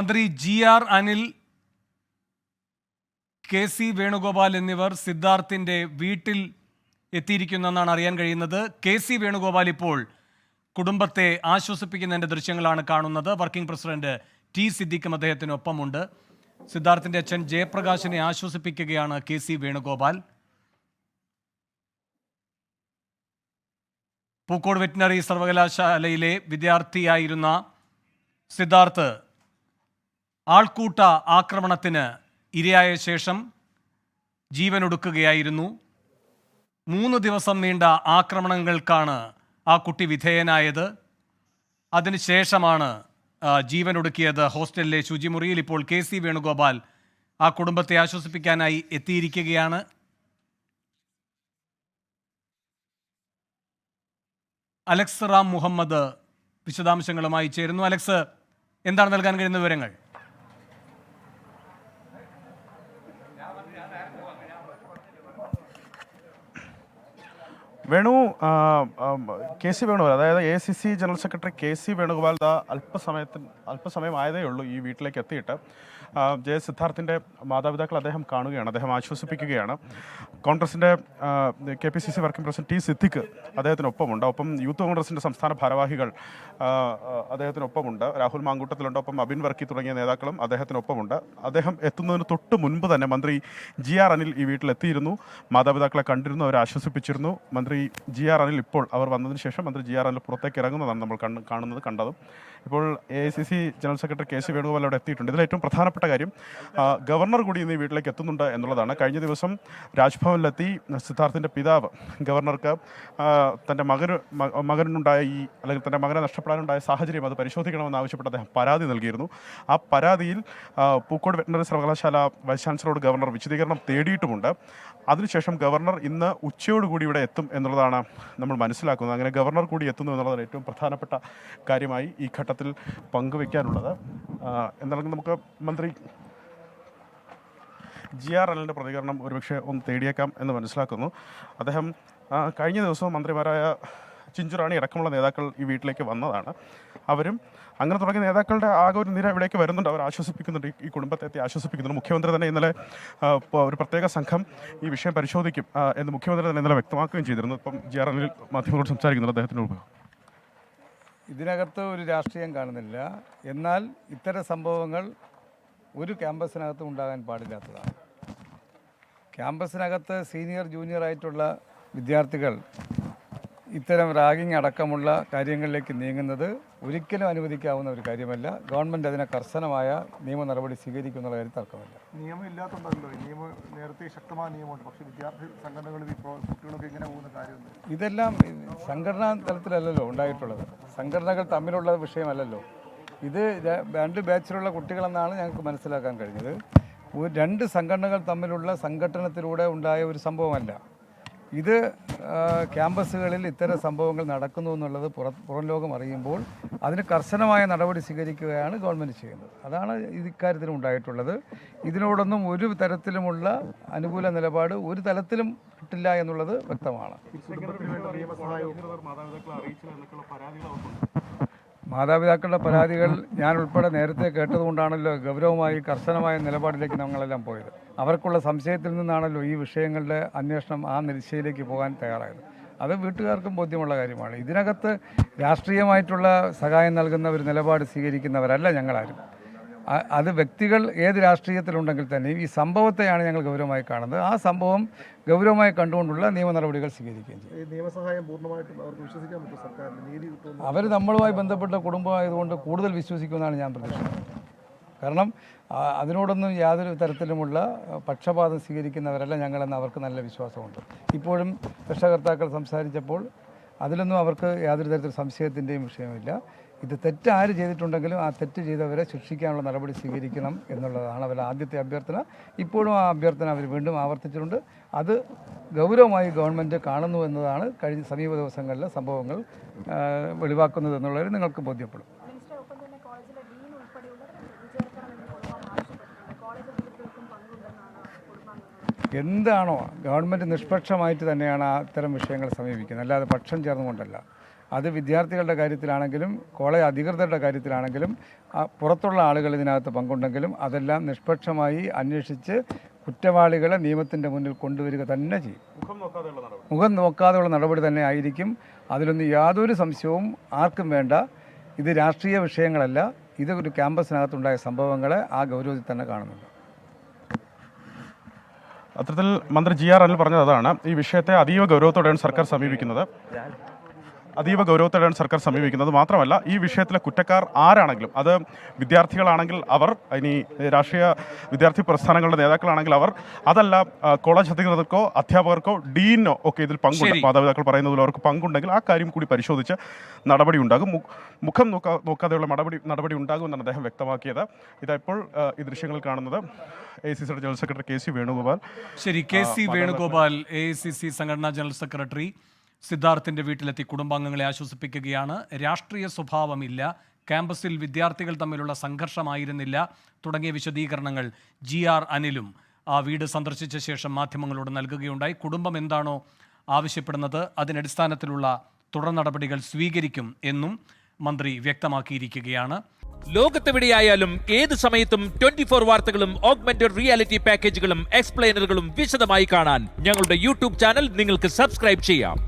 മന്ത്രി GR Anil, KC Venugopal എന്നിവർ സിദ്ധാർത്ഥിന്റെ വീട്ടിൽ എത്തിയിരിക്കുന്നെന്നാണ് അറിയാൻ കഴിയുന്നത്. KC വേണുഗോപാൽ ഇപ്പോൾ കുടുംബത്തെ ആശ്വസിപ്പിക്കുന്നതിന്റെ ദൃശ്യങ്ങളാണ് കാണുന്നത്. Working president T സിദ്ദിഖും അദ്ദേഹത്തിനൊപ്പമുണ്ട്. സിദ്ധാർത്ഥിന്റെ അച്ഛൻ ജയപ്രകാശിനെ ആശ്വസിപ്പിക്കുകയാണ് KC വേണുഗോപാൽ. പൂക്കോട് വെറ്റിനറി സർവകലാശാലയിലെ വിദ്യാർത്ഥിയായിരുന്ന സിദ്ധാർത്ഥ് ആൾക്കൂട്ട ആക്രമണത്തിന് ഇരയായ ശേഷം ജീവനൊടുക്കുകയായിരുന്നു. 3 ദിവസം നീണ്ട ആക്രമണങ്ങൾക്കാണ് ആ കുട്ടി വിധേയനായത്. അതിനുശേഷമാണ് ജീവനൊടുക്കിയത് ഹോസ്റ്റലിലെ ശുചിമുറിയിൽ. ഇപ്പോൾ KC വേണുഗോപാൽ ആ കുടുംബത്തെ ആശ്വസിപ്പിക്കാനായി എത്തിയിരിക്കുകയാണ്. അലക്സ് റാം മുഹമ്മദ് വിശദാംശങ്ങളുമായി ചേരുന്നു. അലക്സ്, എന്താണ് നൽകാൻ കഴിയുന്ന വിവരങ്ങൾ? വേണു, KC വേണുഗോപാൽ, അതായത് AICC general secretary KC Venugopal അല്പസമയം ആയതേ ഉള്ളൂ ഈ വീട്ടിലേക്ക് എത്തിയിട്ട്. സിദ്ധാർത്ഥിൻ്റെ മാതാപിതാക്കൾ അദ്ദേഹം കാണുകയാണ്, അദ്ദേഹം ആശ്വസിപ്പിക്കുകയാണ്. കോൺഗ്രസിൻ്റെ KPCC working president T Siddique അദ്ദേഹത്തിനൊപ്പമുണ്ട്. ഒപ്പം യൂത്ത് കോൺഗ്രസിൻ്റെ സംസ്ഥാന ഭാരവാഹികൾ അദ്ദേഹത്തിനൊപ്പമുണ്ട്. രാഹുൽ മാങ്കൂട്ടത്തിലുണ്ട്. ഒപ്പം അബിൻ വർക്കി തുടങ്ങിയ നേതാക്കളും അദ്ദേഹത്തിനൊപ്പമുണ്ട്. അദ്ദേഹം എത്തുന്നതിന് തൊട്ട് മുൻപ് തന്നെ മന്ത്രി GR അനിൽ ഈ വീട്ടിലെത്തിയിരുന്നു. മാതാപിതാക്കളെ കണ്ടിരുന്നു, അവരെ ആശ്വസിപ്പിച്ചിരുന്നു. മന്ത്രി GR അനിൽ ഇപ്പോൾ അവർ വന്നതിന് ശേഷം മന്ത്രി GR അനിൽ പുറത്തേക്ക് ഇറങ്ങുന്നതാണ് നമ്മൾ കണ്ടതും. ഇപ്പോൾ AICC general secretary KC Venugopal അവിടെ എത്തിയിട്ടുണ്ട്. ഇതിൽ ഏറ്റവും പ്രധാനപ്പെട്ട കാര്യം ഗവർണർ കൂടി ഇന്ന് ഈ വീട്ടിലേക്ക് എത്തുന്നുണ്ട് എന്നുള്ളതാണ്. കഴിഞ്ഞ ദിവസം രാജ്ഭവനിലെത്തി സിദ്ധാർത്ഥിൻ്റെ പിതാവ് ഗവർണർക്ക് തൻ്റെ മകനുണ്ടായ അല്ലെങ്കിൽ തൻ്റെ മകനെ നഷ്ടപ്പെടാനുണ്ടായ സാഹചര്യം അത് പരിശോധിക്കണമെന്ന് ആവശ്യപ്പെട്ട് അദ്ദേഹം പരാതി നൽകിയിരുന്നു. ആ പരാതിയിൽ പൂക്കോട് വെറ്റിനറി സർവകലാശാല വൈസ് ചാൻസലറോട് ഗവർണർ വിശദീകരണം തേടിയിട്ടുമുണ്ട്. അതിനുശേഷം ഗവർണർ ഇന്ന് ഉച്ചയോടുകൂടി ഇവിടെ എത്തും എന്നുള്ളതാണ് നമ്മൾ മനസ്സിലാക്കുന്നത്. അങ്ങനെ ഗവർണർ കൂടി എത്തുന്നു എന്നുള്ളതാണ് ഏറ്റവും പ്രധാനപ്പെട്ട കാര്യമായി ഈ ഘട്ടത്തിൽ പങ്കുവയ്ക്കാനുള്ളത്. എന്നാലും നമുക്ക് മന്ത്രി GR അനിലിൻ്റെ പ്രതികരണം ഒരുപക്ഷെ ഒന്ന് തേടിയേക്കാം എന്ന് മനസ്സിലാക്കുന്നു. അദ്ദേഹം കഴിഞ്ഞ ദിവസവും മന്ത്രിമാരായ ചിഞ്ചുറാണി അടക്കമുള്ള നേതാക്കൾ ഈ വീട്ടിലേക്ക് വന്നതാണ്. അവരും അങ്ങനെ തുടങ്ങിയ നേതാക്കളുടെ ആകെ ഒരു നിര ഇവിടേക്ക് വരുന്നുണ്ട്. അവർ ആശ്വസിപ്പിക്കുന്നുണ്ട്, ഈ കുടുംബത്തെ ആശ്വസിപ്പിക്കുന്നുണ്ട്. മുഖ്യമന്ത്രി തന്നെ ഇന്നലെ ഒരു പ്രത്യേക സംഘം ഈ വിഷയം പരിശോധിക്കും എന്ന് മുഖ്യമന്ത്രി തന്നെ ഇന്നലെ വ്യക്തമാക്കുകയും ചെയ്തിരുന്നു. ഇപ്പം GR അനിൽ മാധ്യമങ്ങളോട് സംസാരിക്കുന്നുണ്ട്. അദ്ദേഹത്തിന് ഇതിനകത്ത് ഒരു രാഷ്ട്രീയം കാണുന്നില്ല. എന്നാൽ ഇത്തരം സംഭവങ്ങൾ ഒരു ക്യാമ്പസിനകത്തും ഉണ്ടാകാൻ പാടില്ലാത്തതാണ്. ക്യാമ്പസിനകത്ത് സീനിയർ ജൂനിയർ ആയിട്ടുള്ള വിദ്യാർത്ഥികൾ ഇത്തരം റാഗിങ് അടക്കമുള്ള കാര്യങ്ങളിലേക്ക് നീങ്ങുന്നത് ഒരിക്കലും അനുവദിക്കാവുന്ന ഒരു കാര്യമല്ല. ഗവൺമെൻറ് അതിനെ കർശനമായ നിയമ നടപടി സ്വീകരിക്കുന്നുള്ള കാര്യം തർക്കമില്ല. നിയമം ഇല്ലാത്തതുണ്ടല്ലോ, നിയമം നേരത്തെ ശക്തമായ നിയമമുണ്ട്. പക്ഷേ വിദ്യാർത്ഥി സംഘടനകളിൽ ഇപ്പോൾ കുട്ടികളൊക്കെ ഇങ്ങനെ പോകുന്ന കാര്യമുണ്ട്. ഇതെല്ലാം സംഘടനാ തലത്തിലല്ലല്ലോ ഉണ്ടായിട്ടുള്ളത്, സംഘടനകൾ തമ്മിലുള്ള വിഷയമല്ലല്ലോ. ഇത് 2 ബാച്ചിലുള്ള കുട്ടികളെന്നാണ് ഞങ്ങൾക്ക് മനസ്സിലാക്കാൻ കഴിഞ്ഞത്. 2 സംഘടനകൾ തമ്മിലുള്ള സംഘട്ടനത്തിലൂടെ ഉണ്ടായ ഒരു സംഭവമല്ല ഇത്. ക്യാമ്പസുകളിൽ ഇത്തരം സംഭവങ്ങൾ നടക്കുന്നു എന്നുള്ളത് പുറം ലോകം അറിയുമ്പോൾ അതിന് കർശനമായ നടപടി സ്വീകരിക്കുകയാണ് ഗവൺമെൻറ് ചെയ്യുന്നത്. അതാണ് ഇക്കാര്യത്തിലും ഉണ്ടായിട്ടുള്ളത്. ഇതിനോടൊന്നും ഒരു തരത്തിലുമുള്ള അനുകൂല നിലപാട് ഒരു തലത്തിലും കിട്ടില്ല എന്നുള്ളത് വ്യക്തമാണ്. മാതാപിതാക്കളുടെ പരാതികൾ ഞാൻ ഉൾപ്പെടെ നേരത്തെ കേട്ടതുകൊണ്ടാണല്ലോ ഗൗരവമായി കർശനമായ നിലപാടിലേക്ക് ഞങ്ങളെല്ലാം പോയത്. അവർക്കുള്ള സംശയത്തിൽ നിന്നാണല്ലോ ഈ വിഷയങ്ങളുടെ അന്വേഷണം ആ ദിശയിലേക്ക് പോകാൻ തയ്യാറായത്. അത് വീട്ടുകാർക്കും ബോധ്യമുള്ള കാര്യമാണ്. ഇതിനകത്ത് രാഷ്ട്രീയമായിട്ടുള്ള സഹായം നൽകുന്ന ഒരു നിലപാട് സ്വീകരിക്കുന്നവരല്ല ഞങ്ങളാരും. അത് വ്യക്തികൾ ഏത് രാഷ്ട്രീയത്തിലുണ്ടെങ്കിൽ തന്നെയും ഈ സംഭവത്തെയാണ് ഞങ്ങൾ ഗൗരവമായി കാണുന്നത്. ആ സംഭവം ഗൗരവമായി കണ്ടുകൊണ്ടുള്ള നിയമ നടപടികൾ സ്വീകരിക്കുകയും ചെയ്യും. നിയമസഹായം പൂർണ്ണമായിട്ടും അവർക്ക് വിശ്വസിക്കാൻ പറ്റും. സർക്കാരിന് നീതി കിട്ടും. അവർ നമ്മളുമായി ബന്ധപ്പെട്ട കുടുംബമായതുകൊണ്ട് കൂടുതൽ വിശ്വസിക്കുമെന്നാണ് ഞാൻ പ്രതീക്ഷിക്കുന്നത്. കാരണം അതിനോടൊന്നും യാതൊരു തരത്തിലുമുള്ള പക്ഷപാതം സ്വീകരിക്കുന്നവരല്ല ഞങ്ങളെന്ന് അവർക്ക് നല്ല വിശ്വാസമുണ്ട്. ഇപ്പോഴും രക്ഷകർത്താക്കൾ സംസാരിച്ചപ്പോൾ അതിലൊന്നും അവർക്ക് യാതൊരു തരത്തിൽ സംശയത്തിൻ്റെയും വിഷയമില്ല. ഇത് തെറ്റ് ആര് ചെയ്തിട്ടുണ്ടെങ്കിലും ആ തെറ്റ് ചെയ്തവരെ ശിക്ഷിക്കാനുള്ള നടപടി സ്വീകരിക്കണം എന്നുള്ളതാണ് അവരുടെ ആദ്യത്തെ അഭ്യർത്ഥന. ഇപ്പോഴും ആ അഭ്യർത്ഥന അവർ വീണ്ടും ആവർത്തിച്ചിട്ടുണ്ട്. അത് ഗൗരവമായി ഗവൺമെൻറ് കാണുന്നു എന്നതാണ് സമീപ ദിവസങ്ങളിലെ സംഭവങ്ങൾ വെളിവാക്കുന്നത് എന്നുള്ളത് നിങ്ങൾക്ക് ബോധ്യപ്പെടും. എന്താണോ ഗവൺമെൻറ് നിഷ്പക്ഷമായിട്ട് തന്നെയാണ് അത്തരം വിഷയങ്ങൾ സമീപിക്കുന്നത്, അല്ലാതെ പക്ഷം ചേർന്നുകൊണ്ടല്ല. അത് വിദ്യാർത്ഥികളുടെ കാര്യത്തിലാണെങ്കിലും കോളേജ് അധികൃതരുടെ കാര്യത്തിലാണെങ്കിലും പുറത്തുള്ള ആളുകൾ ഇതിനകത്ത് പങ്കുണ്ടെങ്കിലും അതെല്ലാം നിഷ്പക്ഷമായി അന്വേഷിച്ച് കുറ്റവാളികളെ നിയമത്തിൻ്റെ മുന്നിൽ കൊണ്ടുവരിക തന്നെ ചെയ്യും. മുഖം നോക്കാതെയുള്ള നടപടി തന്നെ ആയിരിക്കും. അതിലൊന്നും യാതൊരു സംശയവും ആർക്കും വേണ്ട. ഇത് രാഷ്ട്രീയ വിഷയങ്ങളല്ല, ഇത് ഒരു ക്യാമ്പസിനകത്തുണ്ടായ സംഭവങ്ങളെ ആ ഗൗരവത്തിൽ തന്നെ കാണുന്നുണ്ട്. അത്തരത്തിൽ മന്ത്രി GR അനിൽ പറഞ്ഞത് അതാണ്. ഈ വിഷയത്തെ അതീവ ഗൗരവത്തോടെയാണ് സർക്കാർ സമീപിക്കുന്നത്. മാത്രമല്ല, ഈ വിഷയത്തിലെ കുറ്റക്കാർ ആരാണെങ്കിലും, അത് വിദ്യാർത്ഥികളാണെങ്കിൽ അവർ, ഇനി രാഷ്ട്രീയ വിദ്യാർത്ഥി പ്രസ്ഥാനങ്ങളുടെ നേതാക്കളാണെങ്കിൽ അവർ, അതല്ല കോളേജ് അധികൃതർക്കോ അധ്യാപകർക്കോ ഡീനോ ഒക്കെ ഇതിൽ പങ്കുണ്ട്, മാതാപിതാക്കൾ പറയുന്നതിൽ അവർക്ക് പങ്കുണ്ടെങ്കിൽ ആ കാര്യം കൂടി പരിശോധിച്ച് നടപടി ഉണ്ടാകും. മുഖം നോക്കാതെയുള്ള നടപടി ഉണ്ടാകുമെന്നാണ് അദ്ദേഹം വ്യക്തമാക്കിയത്. ഇതായപ്പോൾ ഈ ദൃശ്യങ്ങൾ കാണുന്നത് AICC general secretary KC Venugopal. ശരി, KC വേണുഗോപാൽ AICC സംഘടനാ ജനറൽ സെക്രട്ടറി സിദ്ധാർത്ഥിന്റെ വീട്ടിലെത്തി കുടുംബാംഗങ്ങളെ ആശ്വസിപ്പിക്കുകയാണ്. രാഷ്ട്രീയ സ്വഭാവമില്ല, ക്യാമ്പസിൽ വിദ്യാർത്ഥികൾ തമ്മിലുള്ള സംഘർഷമായിരുന്നില്ല തുടങ്ങിയ വിശദീകരണങ്ങൾ GR അനിലും ആ വീട് സന്ദർശിച്ച ശേഷം മാധ്യമങ്ങളോട് നൽകുകയുണ്ടായി. കുടുംബം എന്താണോ ആവശ്യപ്പെടുന്നത് അതിനടിസ്ഥാനത്തിലുള്ള തുടർ നടപടികൾ സ്വീകരിക്കും എന്നും മന്ത്രി വ്യക്തമാക്കിയിരിക്കുകയാണ്. ലോകത്തെവിടെയായാലും ഏത് സമയത്തും 24 വാർത്തകളും ഓഗ്മെന്റഡ് റിയാലിറ്റി പാക്കേജുകളും എക്സ്പ്ലെയിനറുകളും വിശദമായി കാണാൻ ഞങ്ങളുടെ YouTube ചാനൽ നിങ്ങൾക്ക് സബ്സ്ക്രൈബ് ചെയ്യാം.